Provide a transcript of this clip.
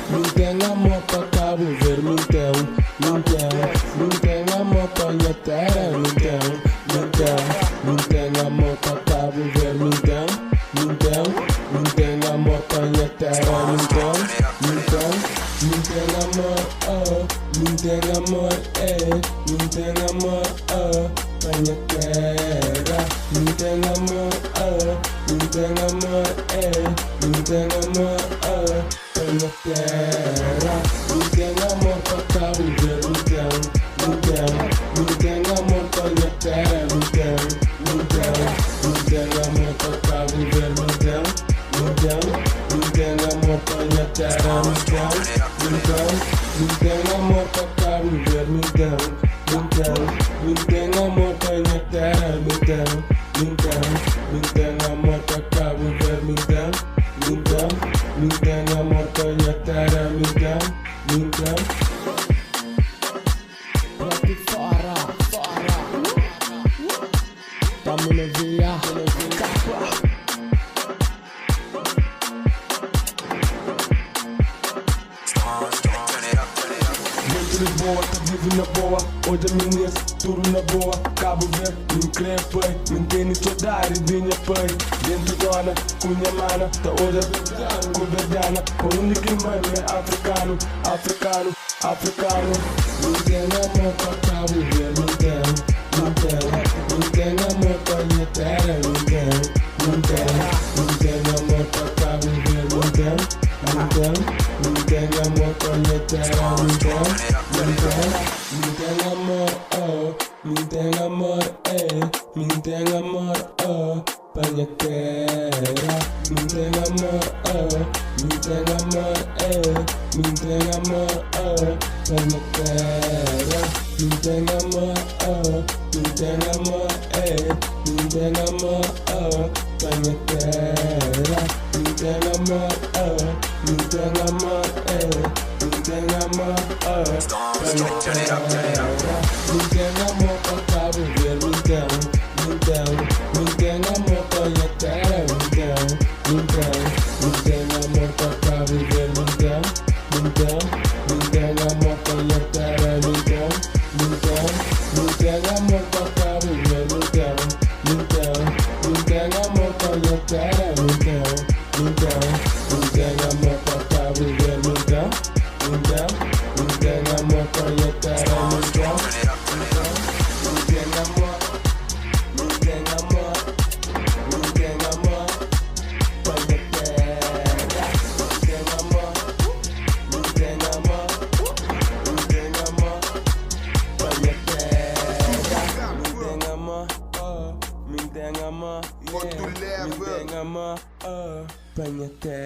Não tem amor pra Cabo Verde, não tem, não tem. Não tem amor pra minha terra, não tem, não tem. Não tem amor pra Cabo Verde, não tem, não tem. Não tem amor pra minha terra, não tem, não tem. Não tem amor, não tem amor, não tem amor, pra minha terra. Não tem amor, não tem amor, não tem amor, pra minha terra. Não tem amor pra Cabo Verde, não tem, não tem. Não tem amor pra minha terra, não tem, não tem. Não tem amor pra Cabo Verde, não tem, não tem. Não tem amor pra minha terra, não tem. Não tem amor pra Cabo Verde, não tem, não tem. Não tem amor pra minha terra, não tem, não tem. Não tem amor pra Cabo Verde, não tem, não tem. Não tem amor pra minha terra, não tem, não tem. Pra que fora, fora. Tamo na via, capa. Lisboa, tá vivo na boa, hoje a minha tudo na boa. Cabo Verde, não crê pai, não tem nem saudade de minha pai. Dentro dona, com minha mana, tá hoje a com verdana. O único mano é africano, africano, africano. Não tem amor pra Cabo Verde, não tem, não tem. Não tem amor pra minha terra, não tem, não tem. Não tem amor pra Cabo Verde, não tem, não tem. Não tem amor pra minha terra, não tem. Não tem amor, não tem amor, não tem amor, pra minha terra. Não tem amor, não tem amor, não tem amor, pra minha terra. Não tem amor, não tem amor, não tem amor, pra minha terra. Não tem amor, não tem amor, não tem amor, pra minha terra. Não tem amor pra Cabo Verde, não tem, não tem. Não tem amor pra minha terra, não tem, não tem. Não tem amor pra Cabo Verde, não tem, não tem. Não tem amor pra minha terra, não tem, não tem. Não tem amor pra Cabo Verde, não tem, não tem. Não tem amor pra minha terra, não tem, não tem. Não tem amor pra Cabo Verde, não tem, não tem. Não tem amor pra minha terra, não tem, não tem. Não tem amor, não tem amor, não tem amor pra minha terra. Não tem amor, não tem amor, não tem amor pra minha terra. Não tem amor, não tem amor, não tem amor pra minha terra.